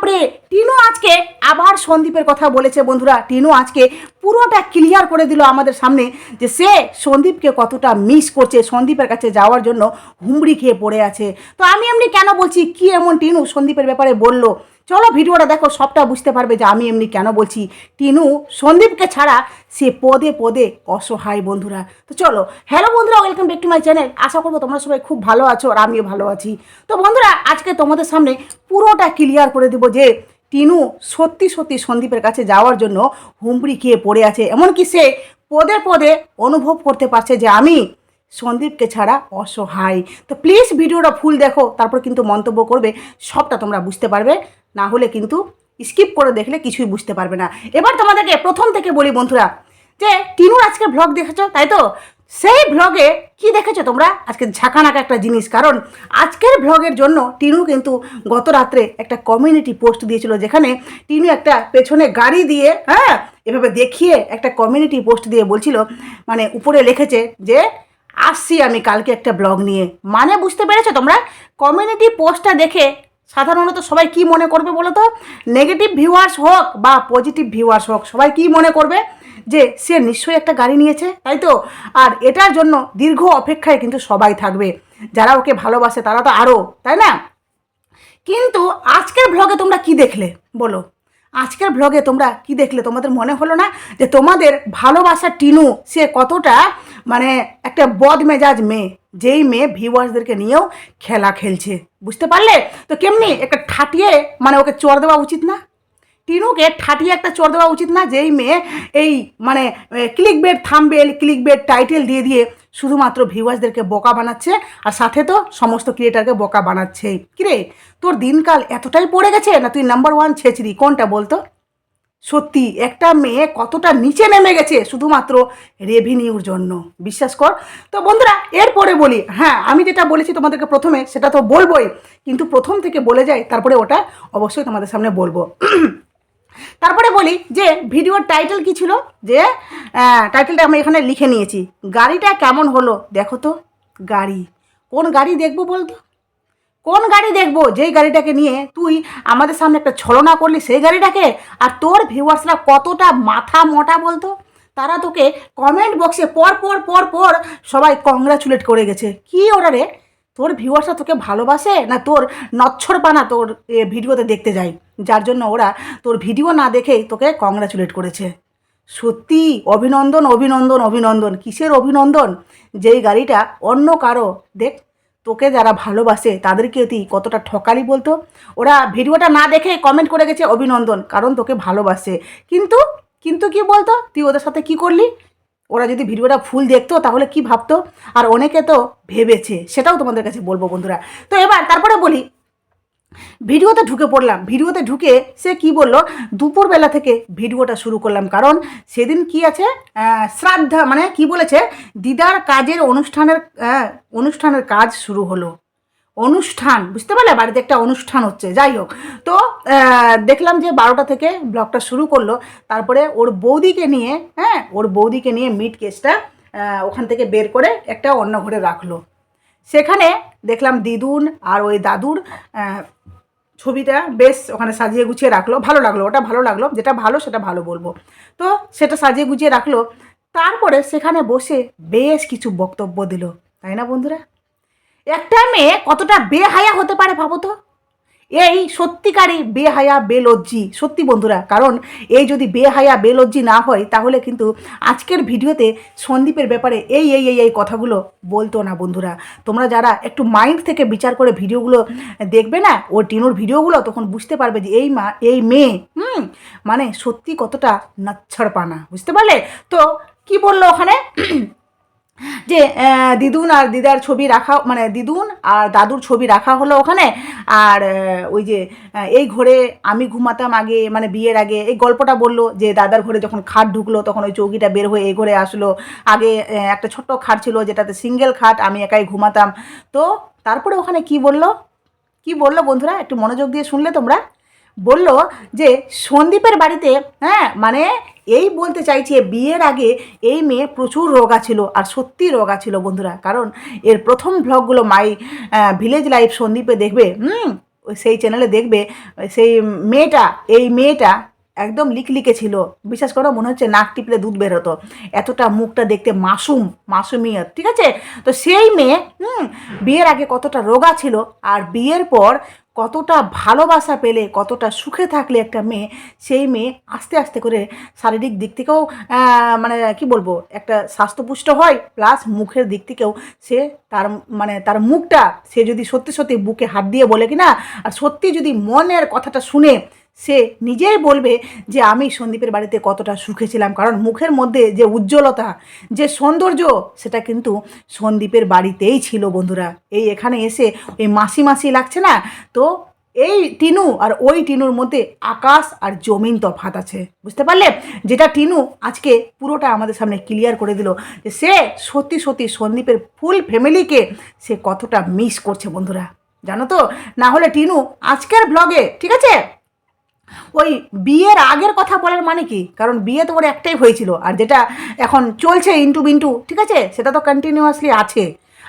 বাপরে, টিনু আজকে আবার সন্দীপের কথা বলেছে বন্ধুরা। টিনু আজকে পুরোটা ক্লিয়ার করে দিল আমাদের সামনে যে সে সন্দীপকে কতটা মিস করছে, সন্দীপের কাছে যাওয়ার জন্য হুমড়ি খেয়ে পড়ে আছে। তো আমি এমনি কেন বলছি, কি এমন টিনু সন্দীপের ব্যাপারে বললো, চলো ভিডিওটা দেখো, সবটা বুঝতে পারবে যে আমি এমনি কেন বলছি। টিনু সন্দীপকে ছাড়া সে পদে পদে অসহায় বন্ধুরা। তো চলো, হ্যালো বন্ধুরা, welcome back to my channel. আশা করবো তোমরা সবাই খুব ভালো আছো আর আমিও ভালো আছি। তো বন্ধুরা, আজকে তোমাদের সামনে পুরোটা ক্লিয়ার করে দেবো যে টিনু সত্যি সত্যি সন্দীপের কাছে যাওয়ার জন্য হুমড়ি খেয়ে পড়ে আছে। এমনকি সে পদে পদে অনুভব করতে পারছে যে আমি সন্দীপকে ছাড়া অসহায়। তো প্লিজ ভিডিওটা ফুল দেখো, তারপর কিন্তু মন্তব্য করবে, সবটা তোমরা বুঝতে পারবে। না হলে কিন্তু স্কিপ করে দেখলে কিছুই বুঝতে পারবে না। এবার তোমাদেরকে প্রথম থেকে বলি বন্ধুরা, যে টিনুর আজকে ভ্লগ দেখেছো তাই তো? সেই ভ্লগে কি দেখেছো তোমরা? আজকে ঝাঁকানাকা একটা জিনিস। কারণ আজকের ভ্লগের জন্য টিনু কিন্তু গত রাত্রে একটা কমিউনিটি পোস্ট দিয়েছিল, যেখানে টিনু একটা পেছনে গাড়ি দিয়ে এভাবে দেখিয়ে একটা কমিউনিটি পোস্ট দিয়ে বলছিল, মানে উপরে লিখেছে যে আসছি আমি কালকে একটা ব্লগ নিয়ে। মানে বুঝতে পেরেছো তোমরা? কমিউনিটি পোস্টটা দেখে সাধারণত সবাই কি মনে করবে বলো তো? নেগেটিভ ভিউয়ার্স হোক বা পজিটিভ ভিউয়ার্স হোক, সবাই কি মনে করবে? যে সে নিশ্চয়ই একটা গাড়ি নিয়েছে, তাই তো? আর এটার জন্য দীর্ঘ অপেক্ষায় কিন্তু সবাই থাকবে, যারা ওকে ভালোবাসে তারা তো আরও, তাই না? কিন্তু আজকের ভ্লগে তোমরা কি দেখলে বলো? আজকের ভ্লগে তোমরা কি দেখলে? তোমাদের মনে হলো না যে তোমাদের ভালোবাসার টিনু সে কতটা মানে একটা বদমেজাজ মেয়ে, যেই মেয়ে ভিউয়ার্সদেরকে নিয়েও খেলা খেলছে? বুঝতে পারলে তো? কেমনি একটা ঠাটিয়ে মানে ওকে চড় দেওয়া উচিত না? টিনুকে ঠাটিয়ে একটা চড় দেওয়া উচিত না? যেই মেয়ে এই মানে click bed thumbnail, click bed title দিয়ে দিয়ে শুধুমাত্র ভিউয়ার্সদেরকে বোকা বানাচ্ছে, আর সাথে তো সমস্ত ক্রিয়েটারকে বোকা বানাচ্ছে। কিরে, তোর দিনকাল এতটাই পড়ে গেছে না তুই নাম্বার ওয়ান ছেচড়ি? কোনটা বলতো? সত্যি একটা মেয়ে কতটা নিচে নেমে গেছে শুধুমাত্র রেভিনিউর জন্য, বিশ্বাস কর। তো বন্ধুরা, এরপরে বলি, হ্যাঁ আমি যেটা বলেছি তোমাদেরকে প্রথমে সেটা তো বলবোই, কিন্তু প্রথম থেকে বলে যাই, তারপরে ওটা অবশ্যই তোমাদের সামনে বলবো। তারপরে বলি যে ভিডিওর টাইটেল কী ছিল, যে টাইটেলটা আমি এখানে লিখে নিয়েছি, গাড়িটা কেমন হলো দেখো তো। গাড়ি, কোন গাড়ি দেখবো বলতো? কোন গাড়ি দেখবো যেই গাড়িটাকে নিয়ে তুই আমাদের সামনে একটা ছলনা করলি, সেই গাড়িটাকে? আর তোর ভিউয়ার্সরা কতটা মাথা মোটা বলতো? তারা তোকে কমেন্ট বক্সে পর পর পর পর সবাই কংগ্রাচুলেট করে গেছে। কি ওরা রে? তোর ভিউয়ার্সরা তোকে ভালোবাসে না তোর নচ্ছরপানা তোর ভিডিওতে দেখতে যায়, যার জন্য ওরা তোর ভিডিও না দেখেই তোকে কংগ্রাচুলেট করেছে? সত্যি অভিনন্দন অভিনন্দন অভিনন্দন। কিসের অভিনন্দন? যেই গাড়িটা অন্য কারো, দেখ তোকে যারা ভালোবাসে তাদেরকে তুই কতটা ঠকালি বলতো? ওরা ভিডিওটা না দেখে কমেন্ট করে গেছে অভিনন্দন, কারণ তোকে ভালোবাসে। কিন্তু কিন্তু কি বলতো, তুই ওদের সাথে কি করলি? ওরা যদি ভিডিওটা ফুল দেখতো তাহলে কি ভাবতো? আর অনেকে তো ভেবেছে, সেটাও তোমাদের কাছে বলবো বন্ধুরা। তো এবার তারপরে বলি, ভিডিওতে ঢুকে পড়লাম। ভিডিওতে ঢুকে সে কি বলল, দুপুরবেলা থেকে ভিডিওটা শুরু করলাম, কারণ সেদিন কি আছে, শ্রাদ্ধা, মানে কি বলেছে, দিদার কাজের অনুষ্ঠানের কাজ শুরু হলো। অনুষ্ঠান, বুঝতে পারলে? বাড়িতে একটা অনুষ্ঠান হচ্ছে। যাই হোক, তো দেখলাম যে 12টা থেকে ব্লগটা শুরু করলো। তারপরে ওর বৌদিকে নিয়ে, ওর বৌদিকে নিয়ে মিট কেসটা ওখান থেকে বের করে একটা অন্য ঘরে রাখলো। সেখানে দেখলাম দিদুন আর ওই দাদুর ছবিটা বেশ ওখানে সাজিয়ে গুছিয়ে রাখলো। ভালো লাগলো, ওটা ভালো লাগলো। যেটা ভালো সেটা ভালো বলবো। তো সেটা সাজিয়ে গুছিয়ে রাখলো। তারপরে সেখানে বসে বেশ কিছু বক্তব্য দিল, তাই না বন্ধুরা? একটা মেয়ে কতটা বেহায়া হতে পারে ভাবো তো? এই সত্যিকারই বেহায়া বেলজ্জি, সত্যি বন্ধুরা। কারণ এই যদি বেহায়া বেলজ্জি না হয় তাহলে কিন্তু আজকের ভিডিওতে সন্দীপের ব্যাপারে এই এই এই এই কথাগুলো বলতো না বন্ধুরা। তোমরা যারা একটু মাইন্ড থেকে বিচার করে ভিডিওগুলো দেখবে না, ও টিনুর ভিডিওগুলো, তখন বুঝতে পারবে যে এই মেয়ে মানে সত্যি কতটা নাচ্ছাড়পানা, বুঝতে পারলে? তো কি বললো ওখানে, যে দিদুন আর দিদার ছবি রাখা, মানে দিদুন আর দাদুর ছবি রাখা হলো ওখানে। আর ওই যে এই ঘরে আমি ঘুমাতাম আগে, মানে বিয়ের আগে, এই গল্পটা বললো যে দাদার ঘরে যখন খাট ঢুকলো তখন ওই চৌকিটা বের হয়ে এই ঘরে আসলো। আগে একটা ছোট্ট খাট ছিল যেটাতে সিঙ্গেল খাট, আমি একাই ঘুমাতাম। তো তারপরে ওখানে কি বললো বন্ধুরা, একটু মনোযোগ দিয়ে শুনলে তোমরা? বলল যে সন্দীপের বাড়িতে, মানে এই বলতে চাইছে বিয়ের আগে এই মেয়ে প্রচুর রোগা ছিল, আর সত্যি রোগা ছিল বন্ধুরা। কারণ এর প্রথম ভ্লগগুলো মাই ভিলেজ লাইফ সন্দীপে দেখবে, ওই সেই চ্যানেলে দেখবে সেই মেয়েটা, এই মেয়েটা একদম লিকলিকে ছিল, বিশ্বাস করো মনে হচ্ছে নাক টিপলে দুধ বেরোতো, এতটা মুখটা দেখতে মাসুমিয়ত, ঠিক আছে। তো সেই মেয়ে বিয়ের আগে কতটা রোগা ছিল, আর বিয়ের পর কতটা ভালোবাসা পেলে, কতটা সুখে থাকলে একটা মেয়ে, সেই মেয়ে আস্তে আস্তে করে শারীরিক দিক থেকেও মানে কি বলবো, একটা স্বাস্থ্যপুষ্ট হয়, প্লাস মুখের দিক থেকেও সে তার মানে তার মুখটা সে যদি সত্যি সত্যি বুকে হাত দিয়ে বলে কি না, আর সত্যি যদি মনের কথাটা শুনে সে নিজেই বলবে যে আমি সন্দীপের বাড়িতে কতটা সুখে ছিলাম, কারণ মুখের মধ্যে যে উজ্জ্বলতা, যে সৌন্দর্য, সেটা কিন্তু সন্দীপের বাড়িতেই ছিল বন্ধুরা। এই এখানে এসে ওই মাসি মাসি লাগছে না, তো এই টিনু আর ওই টিনুর মধ্যে আকাশ আর জমিন তফাৎ আছে, বুঝতে পারলে? যেটা টিনু আজকে পুরোটা আমাদের সামনে ক্লিয়ার করে দিল যে সে সত্যি সত্যি সন্দীপের ফুল ফ্যামিলিকে সে কতটা মিস করছে বন্ধুরা, জানো তো? না হলে টিনু আজকের ব্লগে, ঠিক আছে, ওই বিয়ের আগের কথা বলার মানে কি, কারণ বিয়ে তো ওর একটাই হয়েছিল, আর যেটা এখন চলছে ইন্টু বিন্টু, ঠিক আছে, সেটা তো কন্টিনিউয়াসলি আছে।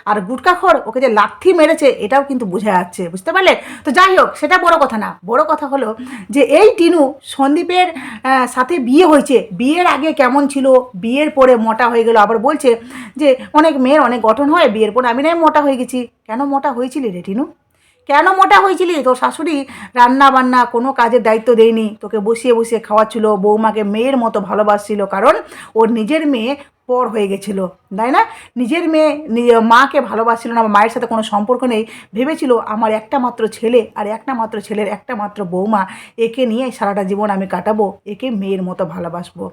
আর গুটকাখোর ওকে যে লাথি মেরেছে এটাও কিন্তু বোঝা যাচ্ছে, বুঝতে পারলে? তো যাই হোক, সেটা বড় কথা না, বড় কথা হলো যে এই টিনু সন্দীপের সাথে বিয়ে হয়েছে, বিয়ের আগে কেমন ছিল, বিয়ের পরে মোটা হয়ে গেল, আবার বলছে যে অনেক মেয়ের অনেক গঠন হয়, বিয়ের পরে আমি নাই মোটা হয়ে গেছি। কেন মোটা হয়েছিলি রে টিনু? কেন মোটা হয়েছিলি? তোর শাশুড়ি রান্না বান্না কোনো কাজের দায়িত্ব দেয়নি, তোকে বসিয়ে বসিয়ে খাওয়াচ্ছিল, বৌমাকে মেয়ের মতো ভালোবাসছিল, কারণ ওর নিজের মেয়ে পর হয়ে গেছিল, তাই না? নিজের মেয়ে মাকে ভালোবাসছিল না, মায়ের সাথে কোনো সম্পর্ক নেই, ভেবেছিল আমার একটা মাত্র ছেলে, আর একটা মাত্র ছেলের একটা মাত্র বৌমা, একে নিয়ে সারাটা জীবন আমি কাটাবো, একে মেয়ের মতো ভালোবাসবো।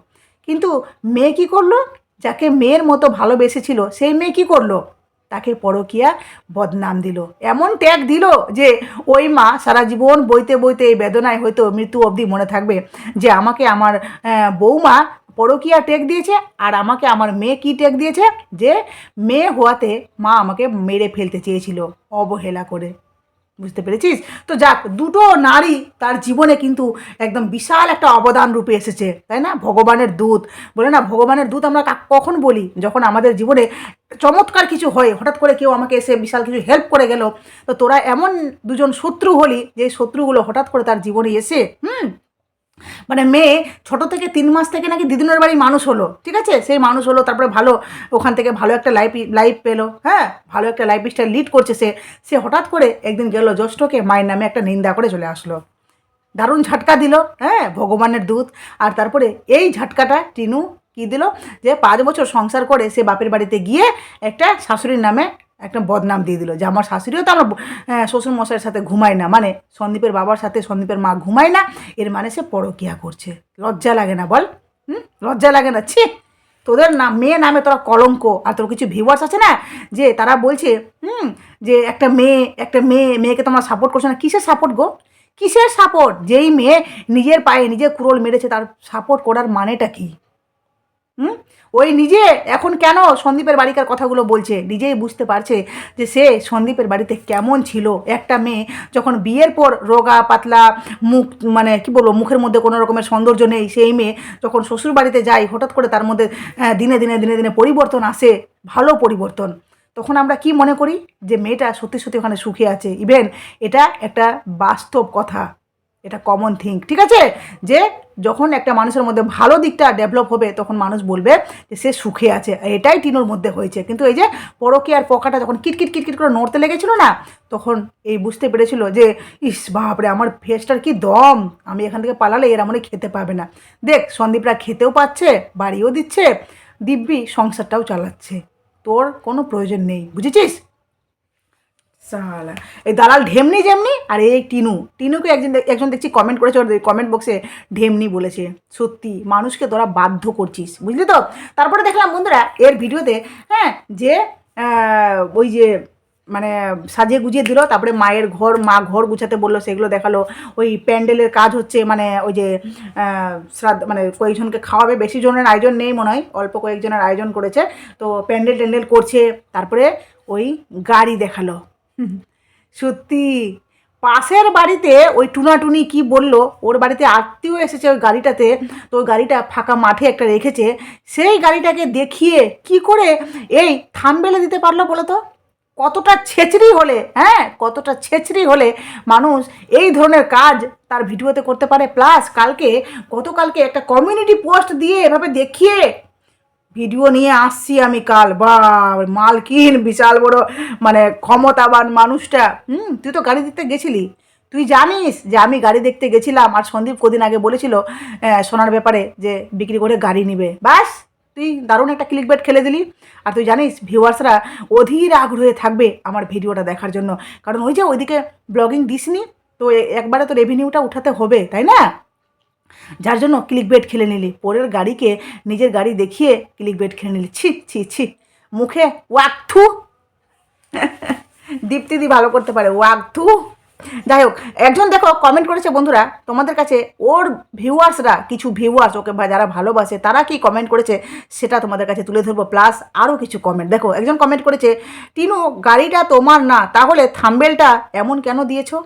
কিন্তু মেয়ে কী করলো? যাকে মেয়ের মতো ভালোবেসেছিল সেই মেয়ে কী করলো? তাকে পরকীয়া বদনাম দিল, এমন ট্যাগ দিল যে ওই মা সারা জীবন বইতে বইতে এই বেদনায় হয়তো মৃত্যু অবধি মনে থাকবে যে আমাকে আমার বৌমা পরকীয়া ট্যাগ দিয়েছে, আর আমাকে আমার মেয়ে কী ট্যাগ দিয়েছে, যে মেয়ে হওয়াতে মা আমাকে মেরে ফেলতে চেয়েছিল অবহেলা করে। বুঝতে পেরেছিস? তো যাক, দুটো নারী তার জীবনে কিন্তু একদম বিশাল একটা অবদান রূপে এসেছে, তাই না? ভগবানের দূত বলে না, ভগবানের দূত আমরা কখন বলি? যখন আমাদের জীবনে চমৎকার কিছু হয়, হঠাৎ করে কেউ আমাকে এসে বিশাল কিছু হেল্প করে গেল, তো তোরা এমন দুজন শত্রু হলি যে শত্রুগুলো হঠাৎ করে তার জীবনে এসে মানে মেয়ে ছোট থেকে 3 মাস থেকে নাকি দিদুনের বাড়ি মানুষ হলো, ঠিক আছে, সেই মানুষ হলো, তারপরে ভালো ওখান থেকে ভালো একটা লাইফ পেলো, হ্যাঁ, ভালো একটা লাইফ স্টাইল লিড করছে সে। সে হঠাৎ করে একদিন গেল জ্যৈষ্ঠকে মায়ের নামে একটা নিন্দা করে চলে আসলো, দারুণ ঝটকা দিল, হ্যাঁ, ভগবানের দূত। আর তারপরে এই ঝটকাটা টিনু কী দিল, যে 5 বছর সংসার করে সে বাপের বাড়িতে গিয়ে একটা শাশুড়ির নামে একটা বদনাম দিয়ে দিল, যে আমার শাশুড়িও তো আমার শ্বশুর মশাইয়ের সাথে ঘুমায় না, মানে সন্দীপের বাবার সাথে সন্দীপের মা ঘুমায় না, এর মানে সে পরকীয়া করছে। লজ্জা লাগে না বল? লজ্জা লাগে না? ছি, তোদের মেয়ে নামে তোরা কলঙ্ক। আর তোর কিছু ভিউয়ার্স আছে না, যে তারা বলছে যে একটা মেয়েকে তোমরা সাপোর্ট করছো না। কিসের সাপোর্ট গো? কিসের সাপোর্ট? যেই মেয়ে নিজের পায়ে নিজে কুড়োল মেরেছে, তার সাপোর্ট করার মানেটা কি? ওই নিজে এখন কেন সন্দীপের বাড়িকার কথাগুলো বলছে, নিজেই বুঝতে পারছে যে সে সন্দীপের বাড়িতে কেমন ছিল। একটা মেয়ে যখন বিয়ের পর রোগা পাতলা মুখ, মানে কি বলবো, মুখের মধ্যে কোনো রকমের সৌন্দর্য নেই, সেই মেয়ে যখন শ্বশুর বাড়িতে যায়, হঠাৎ করে তার মধ্যে দিনে দিনে দিনে দিনে পরিবর্তন আসে, ভালো পরিবর্তন। তখন আমরা কি মনে করি যে মেয়েটা সত্যি সত্যি ওখানে সুখে আছে। ইভেন এটা একটা বাস্তব কথা, এটা কমন থিঙ্ক, ঠিক আছে, যে যখন একটা মানুষের মধ্যে ভালো দিকটা ডেভেলপ হবে তখন মানুষ বলবে যে সে সুখে আছে। এটাই টিনুর মধ্যে হয়েছে। কিন্তু এই যে পরকীয়ার পোকাটা যখন কিটকিট কিটকিট করে নড়তে লেগেছিল না, তখন এই বুঝতে পেরেছিল যে ইস বাপরে, আমার ফেসটার কি দম, আমি এখান থেকে পালালে এরা মনে খেতে পাবে না। দেখ, সন্দীপরা খেতেও পাচ্ছে, বাড়িও দিচ্ছে, দিব্যি সংসারটাও চালাচ্ছে, তোর কোনো প্রয়োজন নেই, বুঝেছিস? সালা, এই দালাল ঢেমনি যেমনি, আর এই টিনুকে একজন দেখছি কমেন্ট করেছে, ওর কমেন্ট বক্সে ঢেমনি বলেছে। সত্যি মানুষকে তোরা বাধ্য করছিস, বুঝলি তো? তারপরে দেখলাম বন্ধুরা এর ভিডিওতে, হ্যাঁ, যে ওই যে মানে সাজিয়ে গুজিয়ে দিল, তারপরে মা ঘর গুছাতে বললো, সেগুলো দেখালো। ওই প্যান্ডেলের কাজ হচ্ছে, মানে ওই যে শ্রাদ্ধ, মানে কয়েকজনকে খাওয়াবে, বেশি জনের আয়োজন নেই মনে হয়, অল্প কয়েকজনের আয়োজন করেছে, তো প্যান্ডেল করছে। তারপরে ওই গাড়ি দেখালো। সত্যি পাশের বাড়িতে ওই টুনাটুনি কি বলল, ওর বাড়িতে আত্মীয় এসেছে ওই গাড়িটাতে, তো ওই গাড়িটা ফাঁকা মাঠে একটা রেখেছে, সেই গাড়িটাকে দেখিয়ে কি করে এই থাম্বনেলে দিতে পারলো বলো তো? কতটা ছেচড়ি হলে, হ্যাঁ কতটা ছেচড়ি হলে মানুষ এই ধরনের কাজ তার ভিডিওতে করতে পারে। প্লাস গতকালকে একটা কমিউনিটি পোস্ট দিয়ে এভাবে দেখিয়ে ভিডিও নিয়ে আসছি আমি কাল, বা মালকিন বিশাল বড় মানে ক্ষমতাবান মানুষটা। তুই তো গাড়ি দেখতে গেছিলি, তুই জানিস যে আমি গাড়ি দেখতে গেছিলাম, আর সন্দীপ কদিন আগে বলেছিল সোনার ব্যাপারে যে বিক্রি করে গাড়ি নিবে। ব্যাস তুই দারুণ একটা ক্লিক বেট খেলে দিলি। আর তুই জানিস ভিউয়ার্সরা অধীর আগ্রহে থাকবে আমার ভিডিওটা দেখার জন্য, কারণ ওই যে ওইদিকে ব্লগিং দিসনি, তো একবারে তো রেভিনিউটা উঠাতে হবে, তাই না? যার জন্য ক্লিক বেট খেলে নিলি, পরের গাড়িকে নিজের গাড়ি দেখিয়ে ক্লিক বেট খেলে নিলি। ছি ছি ছি, মুখে ওয়াক থু। দীপ্তিদি ভালো করতে পারে, ওয়াক থু। যাই হোক, একজন দেখো কমেন্ট করেছে বন্ধুরা, তোমাদের কাছে ওর ভিউয়ার্সরা, কিছু ভিউয়ার্স ওকে যারা ভালোবাসে তারা কি কমেন্ট করেছে সেটা তোমাদের কাছে তুলে ধরবো। প্লাস আরও কিছু কমেন্ট দেখো। একজন কমেন্ট করেছে, টিনু গাড়িটা তোমার না, তাহলে থাম্বেলটা এমন কেন দিয়েছো?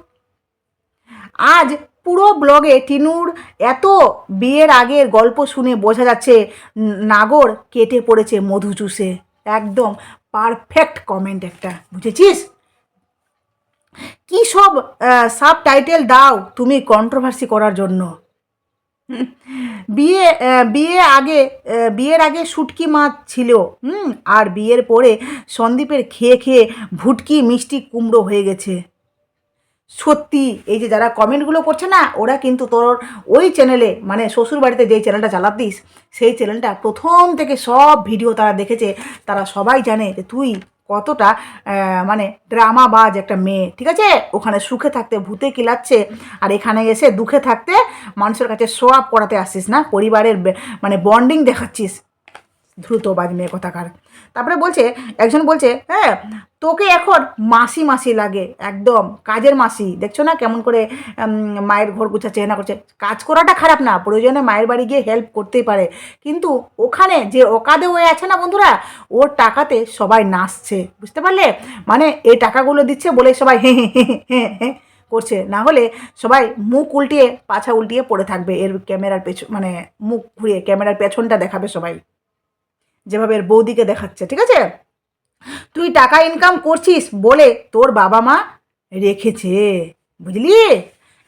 আজ পুরো ব্লগে টিনুর এত বিয়ের আগের গল্প শুনে বোঝা যাচ্ছে নাগর কেটে পড়েছে মধু চুষে। একদম পারফেক্ট কমেন্ট একটা, বুঝেছিস? কী সব সাব টাইটেল দাও তুমি কন্ট্রোভার্সি করার জন্য। বিয়ে বিয়ের আগে শুটকি মাছ ছিল, আর বিয়ের পরে সন্দীপের খেয়ে খেয়ে ভুটকি মিষ্টি কুমড়ো হয়ে গেছে। সত্যি এই যে যারা কমেন্টগুলো করছে না, ওরা কিন্তু তোর ওই চ্যানেলে মানে শ্বশুরবাড়িতে যেই চ্যানেলটা চালাতিস সেই চ্যানেলটা প্রথম থেকে সব ভিডিও তারা দেখেছে। তারা সবাই জানে যে তুই কতটা মানে ড্রামাবাজ একটা মেয়ে, ঠিক আছে? ওখানে সুখে থাকতে ভূতে কিলাচ্ছে, আর এখানে এসে দুঃখে থাকতে মানুষের কাছে শো আপ করাতে আসছিস না, পরিবারের মানে বন্ডিং দেখাচ্ছিস। দ্রুতবাজ মেয়ে কথাকার। তারপরে বলছে, একজন বলছে, হ্যাঁ তোকে এখন মাসি মাসি লাগে, একদম কাজের মাসি। দেখছো না কেমন করে মায়ের ঘর গুছাচ্ছে, না করছে। কাজ করাটা খারাপ না, প্রয়োজনে মায়ের বাড়ি গিয়ে হেল্প করতেই পারে, কিন্তু ওখানে যে অকাদে হয়ে আছে না বন্ধুরা, ওর টাকাতে সবাই নাচছে, বুঝতে পারলে? মানে এই টাকাগুলো দিচ্ছে বলে সবাই হে হে হে হে হে করছে, না হলে সবাই মুখ উল্টিয়ে পাছা উল্টিয়ে পড়ে থাকবে এর ক্যামেরার পেছন, মানে মুখ ঘুরিয়ে ক্যামেরার পেছনটা দেখাবে সবাই, যেভাবে এর বৌদিকে দেখাচ্ছে, ঠিক আছে? তুই টাকা ইনকাম করছিস বলে তোর বাবা মা রেখেছে, বুঝলি?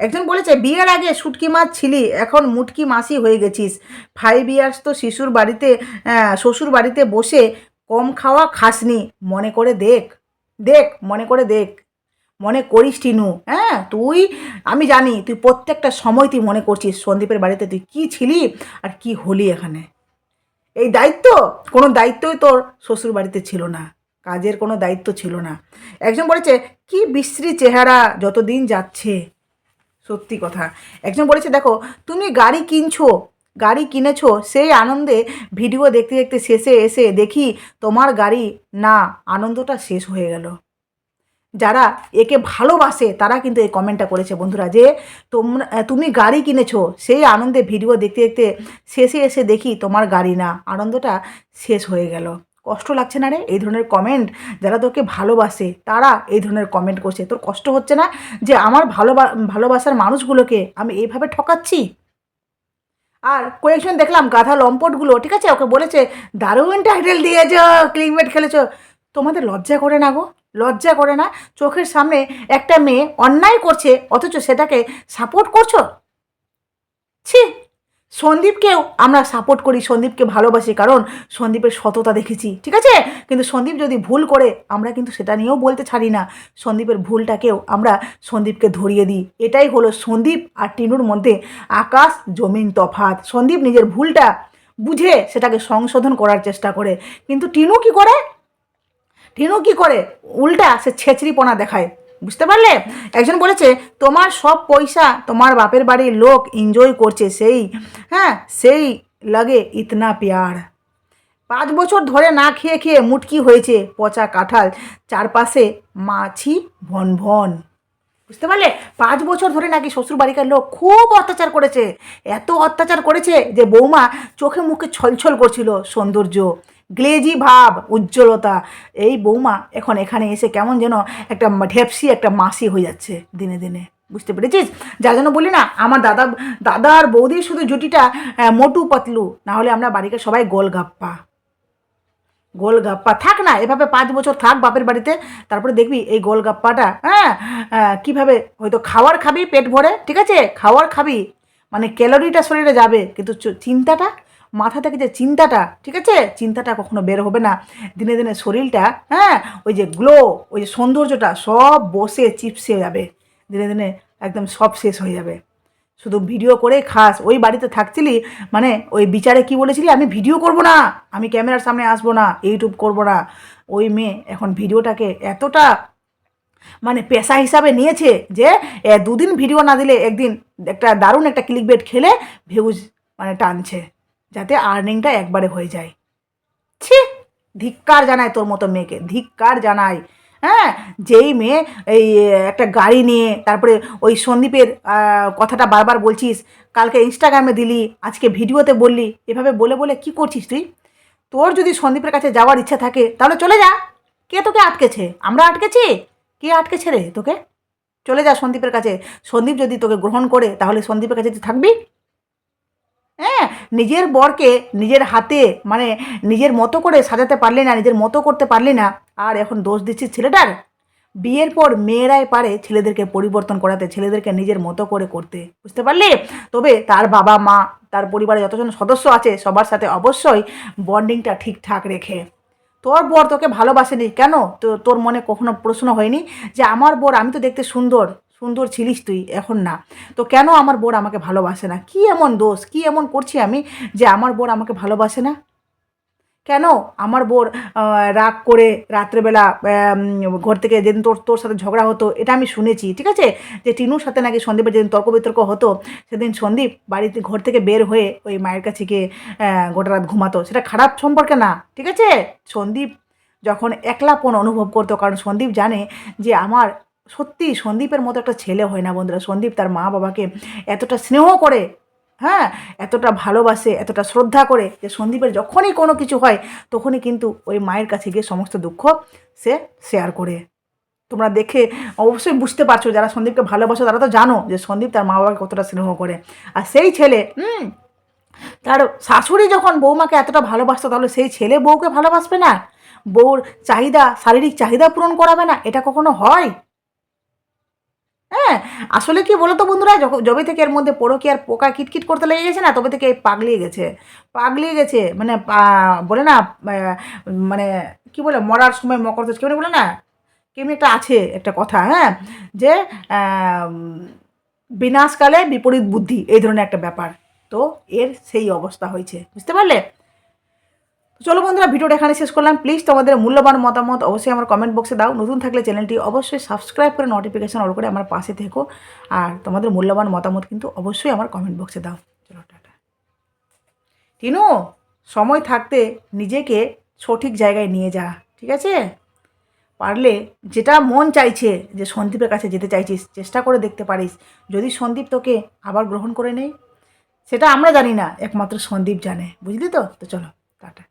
একজন বলেছে, বিয়ের আগে শুটকি মাছ ছিলি, এখন মুটকি মাসি হয়ে গেছিস। 5 ইয়ার্স তো শিশুর বাড়িতে শ্বশুর বাড়িতে বসে কম খাওয়া খাসনি, মনে করে দেখ, মনে করে দেখ, মনে করিস টিনু। হ্যাঁ তুই, আমি জানি তুই প্রত্যেকটা সময় তুই মনে করছিস সন্দীপের বাড়িতে তুই কী ছিলি আর কি হলি এখানে। এই দায়িত্ব, কোনো দায়িত্বই তোর শ্বশুর বাড়িতে ছিল না, কাজের কোনো দায়িত্ব ছিল না। একজন বলেছে, কি বিশ্রী চেহারা যতদিন যাচ্ছে। সত্যি কথা। একজন বলেছে, দেখো তুমি গাড়ি কিনেছো, সেই আনন্দে ভিডিও দেখতে দেখতে শেষে এসে দেখি তোমার গাড়ি না, আনন্দটা শেষ হয়ে গেল। যারা একে ভালোবাসে তারা কিন্তু এই কমেন্টটা করেছে বন্ধুরা, যে তুমি গাড়ি কিনেছো, সেই আনন্দে ভিডিও দেখতে দেখতে শেষে এসে দেখি তোমার গাড়ি না, আনন্দটা শেষ হয়ে গেল। কষ্ট লাগছে না রে এই ধরনের কমেন্ট? যারা তোকে ভালোবাসে তারা এই ধরনের কমেন্ট করছে, তোর কষ্ট হচ্ছে না যে আমার ভালোবাসার মানুষগুলোকে আমি এইভাবে ঠকাচ্ছি? আর কয়েকজন দেখলাম গাধা লম্পটগুলো, ঠিক আছে, ওকে বলেছে দারুণ টাইটেল দিয়েছ, ক্লিকবেট খেলেছ। তোমাদের লজ্জা করে না গো? লজ্জা করে না? চোখের সামনে একটা মেয়ে অন্যায় করছে অথচ সেটাকে সাপোর্ট করছো? ছি! সন্দীপকেও আমরা সাপোর্ট করি, সন্দীপকে ভালোবাসি, কারণ সন্দীপের সততা দেখেছি, ঠিক আছে? কিন্তু সন্দীপ যদি ভুল করে আমরা কিন্তু সেটা নিয়েও বলতে ছাড়ি না, সন্দীপের ভুলটাকেও আমরা সন্দীপকে ধরিয়ে দিই। এটাই হলো সন্দীপ আর টিনুর মধ্যে আকাশ জমিন তফাৎ। সন্দীপ নিজের ভুলটা বুঝে সেটাকে সংশোধন করার চেষ্টা করে, কিন্তু টিনু কি করে উল্টা সে ছেচড়িপনা দেখায়, বুঝতে পারলে? একজন বলেছে, তোমার সব পয়সা তোমার বাপের বাড়ির লোক এনজয় করছে, সেই লাগে ইতনা প্যার। 5 বছর ধরে না খেয়ে খেয়ে মুটকি হয়েছে পচা কাঁঠাল, চারপাশে মাছি ভন ভন। বুঝতে পারলে? 5 বছর ধরে নাকি শ্বশুরবাড়িকার লোক খুব অত্যাচার করেছে, এত অত্যাচার করেছে যে বৌমা চোখে মুখে ছলছল করছিল সৌন্দর্য, গ্লেজি ভাব, উজ্জ্বলতা। এই বৌমা এখন এখানে এসে কেমন যেন একটা ঢেপসি একটা মাসি হয়ে যাচ্ছে দিনে দিনে, বুঝতে পেরেছিস? যার জন্য বলি না, আমার দাদা আর বৌদির শুধু জুটিটা মোটু পাতলু, না হলে আমরা বাড়িতে সবাই গোলগাপ্পা। গোলগাপ্পা থাক না, এভাবে 5 বছর থাক বাপের বাড়িতে, তারপরে দেখবি এই গোলগাপ্পাটা, হ্যাঁ, কীভাবে হয়তো খাওয়ার খাবি পেট ভরে, ঠিক আছে, খাওয়ার খাবি, মানে ক্যালোরিটা শরীরে যাবে, কিন্তু চিন্তাটা মাথা থেকে যে চিন্তাটা, ঠিক আছে, চিন্তাটা কখনো বের হবে না। দিনে দিনে শরীরটা, হ্যাঁ, ওই যে গ্লো, ওই যে সৌন্দর্যটা সব বসে চিপসে যাবে, দিনে দিনে একদম সব শেষ হয়ে যাবে। শুধু ভিডিও করে খাস, ওই বাড়িতে থাকছিলি, মানে ওই বিচারে কি বলেছিলি, আমি ভিডিও করব না, আমি ক্যামেরার সামনে আসবো না, ইউটিউব করব না। ওই মেয়ে এখন ভিডিওটাকে এতটা মানে পেশা হিসাবে নিয়েছে যে 2 দিন ভিডিও না দিলে একদিন একটা দারুণ একটা ক্লিকবেট খেলে ভিউজ মানে টানছে, যাতে আর্নিংটা একবারে হয়ে যায়। ছি, ধিক্কার জানায় তোর মতো মেয়েকে, ধিক্কার জানায়। হ্যাঁ, যেই মেয়ে এই একটা গাড়ি নিয়ে, তারপরে ওই সন্দীপের কথাটা বারবার বলছিস, কালকে ইনস্টাগ্রামে দিলি, আজকে ভিডিওতে বললি, এভাবে বলে বলে কি করছিস তুই? তোর যদি সন্দীপের কাছে যাওয়ার ইচ্ছা থাকে তাহলে চলে যা। কে তোকে আটকেছে? আমরা আটকেছি? কে আটকেছে রে তোকে? চলে যা সন্দীপের কাছে। সন্দীপ যদি তোকে গ্রহণ করে তাহলে সন্দীপের কাছে তুই থাকবি? হ্যাঁ, নিজের বরকে নিজের হাতে মানে নিজের মতো করে সাজাতে পারলি না, নিজের মতো করতে পারলি না, আর এখন দোষ দিচ্ছিস ছেলেটার? বিয়ের পর মেয়েরাই পারে ছেলেদেরকে পরিবর্তন করাতে, ছেলেদেরকে নিজের মতো করে করতে, বুঝতে পারলি? তবে তার বাবা মা, তার পরিবারে যতজন সদস্য আছে সবার সাথে অবশ্যই বন্ডিংটা ঠিকঠাক রেখে। তোর বর তোকে ভালোবাসেনি কেন? তো তোর মনে কখনো প্রশ্ন হয়নি যে আমার বর, আমি তো দেখতে সুন্দর, সুন্দর ছিলিস তুই, এখন না, তো কেন আমার বর আমাকে ভালোবাসে না? কী এমন দোষ, কী এমন করছি আমি যে আমার বর আমাকে ভালোবাসে না? কেন আমার বোর রাগ করে রাত্রেবেলা ঘর থেকে যেদিন তোর তোর সাথে ঝগড়া হতো, এটা আমি শুনেছি, ঠিক আছে, যে টিনুর সাথে নাকি সন্দীপের যেদিন তর্ক বিতর্ক হতো, সেদিন সন্দীপ বাড়িতে ঘর থেকে বের হয়ে ওই মায়ের কাছে গিয়ে গোটা রাত ঘুমাতো। সেটা খারাপ সম্পর্কে না, ঠিক আছে। সন্দীপ যখন একলাপন অনুভব করতো, কারণ সন্দীপ জানে যে আমার সত্যি সন্দীপের মতো একটা ছেলে হয় না বন্ধুরা। সন্দীপ তার মা বাবাকে এতটা স্নেহ করে, হ্যাঁ, এতটা ভালোবাসে, এতটা শ্রদ্ধা করে, যে সন্দীপের যখনই কোনো কিছু হয় তখনই কিন্তু ওই মায়ের কাছে গিয়ে সমস্ত দুঃখ সে শেয়ার করে। তোমরা দেখে অবশ্যই বুঝতে পারছো, যারা সন্দীপকে ভালোবাসো তারা তো জানো যে সন্দীপ তার মা বাবাকে কতটা স্নেহ করে। আর সেই ছেলে তার শাশুড়ি যখন বৌমাকে এতটা ভালোবাসতো, তাহলে সেই ছেলে বউকে ভালোবাসবে না? বউর চাহিদা, শারীরিক চাহিদা পূরণ করাবে না? এটা কখনো হয়? হ্যাঁ, আসলে কি বলো তো বন্ধুরা, যবে থেকে এর মধ্যে পরকীয়ার পোকা কিটকিট করতে লেগে গেছে না, তবে থেকে এই পাগলিয়ে গেছে, পাগলিয়ে গেছে। মানে বলে না, মানে কি বলে, মরার সময় মকর দোষ কেমনি বলে না, কেমনি একটা আছে একটা কথা, হ্যাঁ, যে আম, বিনাশকালে বিপরীত বুদ্ধি, এই ধরনের একটা ব্যাপার। তো এর সেই অবস্থা হয়েছে, বুঝতে পারলে? চলো বন্ধুরা, ভিডিওটা এখানে শেষ করলাম। প্লিজ তোমাদের মূল্যবান মতামত অবশ্যই আমার কমেন্ট বক্সে দাও। নতুন থাকলে চ্যানেলটি অবশ্যই সাবস্ক্রাইব করে নোটিফিকেশান অল করে আমার পাশে থেকো। আর তোমাদের মূল্যবান মতামত কিন্তু অবশ্যই আমার কমেন্ট বক্সে দাও। চলো টাটা। টিনু, সময় থাকতে নিজেকে সঠিক জায়গায় নিয়ে যা, ঠিক আছে? পারলে যেটা মন চাইছে যে সন্দীপের কাছে যেতে চাইছিস, চেষ্টা করে দেখতে পারিস। যদি সন্দীপ তোকে আবার গ্রহণ করে নেয়, সেটা আমরা জানি না, একমাত্র সন্দীপ জানে, বুঝলি তো? তো চলো টাটা।